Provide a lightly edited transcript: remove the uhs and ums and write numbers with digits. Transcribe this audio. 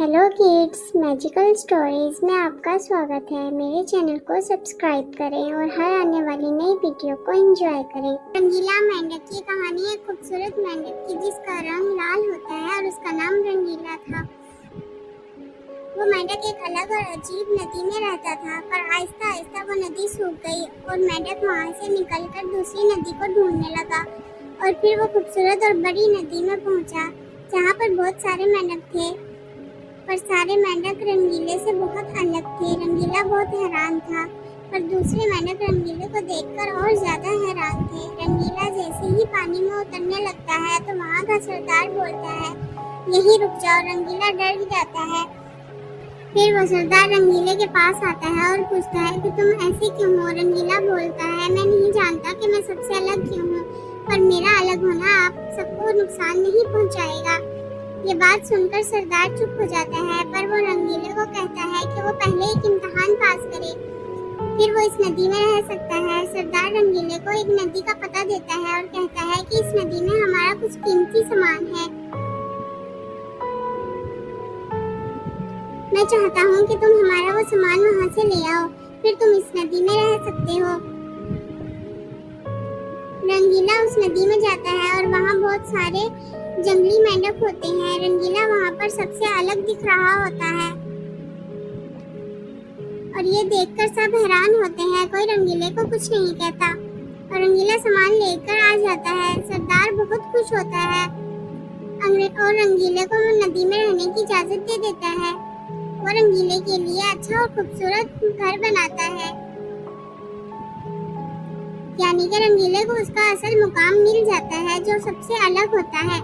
Hello kids, magical stories में आपका स्वागत है। मेरे चैनल को सब्सक्राइब करें और हर आने वाली नई वीडियो को एंजॉय करें। रंगीला मेंढक की कहानी एक खूबसूरत मेंढक की जिसका रंग लाल होता है और उसका नाम रंगीला था। वो मेंढक एक अलग और अजीब नदी में रहता था, पर आहिस्ता आहिस्ता वो नदी सूख गई और मेंढक वहाँ से निकलकर दूसरी नदी को ढूंढने लगा। और फिर वो खूबसूरत और बड़ी नदी में पहुँचा जहाँ पर बहुत सारे मेंढक थे, पर सारे मेंढक रंगीले से बहुत अलग थे। रंगीला बहुत हैरान था, पर दूसरे मेंढक रंगीले को देखकर और ज्यादा हैरान थे। रंगीला जैसे ही पानी में उतरने लगता है तो वहाँ का सरदार बोलता है, यहीं रुक जाओ। रंगीला डर जाता है। फिर वो सरदार रंगीले के पास आता है और पूछता है कि तुम ऐसे क्यों हो। रंगीला बोलता है, मैं नहीं जानता कि मैं सबसे अलग क्यों हूँ, पर मेरा अलग होना आप सबको नुकसान नहीं पहुँचाएगा। ये बात सुनकर सरदार चुप हो जाता है, पर वो रंगीले को कहता है कि वो पहले एक इम्तिहान पास करे, फिर वो इस नदी में रह सकता है। सरदार रंगीले को एक नदी का पता देता है और कहता है कि इस नदी में हमारा कुछ कीमती सामान है। मैं चाहता हूँ कि तुम हमारा वो सामान वहाँ से ले आओ, फिर तुम इस नदी में रह सकते हो। रंगीला उस नदी में जाता है और वहाँ बहुत सारे जंगली मेंढक होते हैं। रंगीला वहाँ पर सबसे अलग दिख रहा होता है और ये देखकर सब हैरान होते हैं। कोई रंगीले को कुछ नहीं कहता और रंगीला सामान लेकर आ जाता है। सरदार बहुत खुश होता है और रंगीले को नदी में रहने की इजाजत दे देता है। वो रंगीले के लिए अच्छा और खूबसूरत घर बनाता है, यानी कि रंगीले को उसका असल मुकाम मिल जाता है जो सबसे अलग होता है।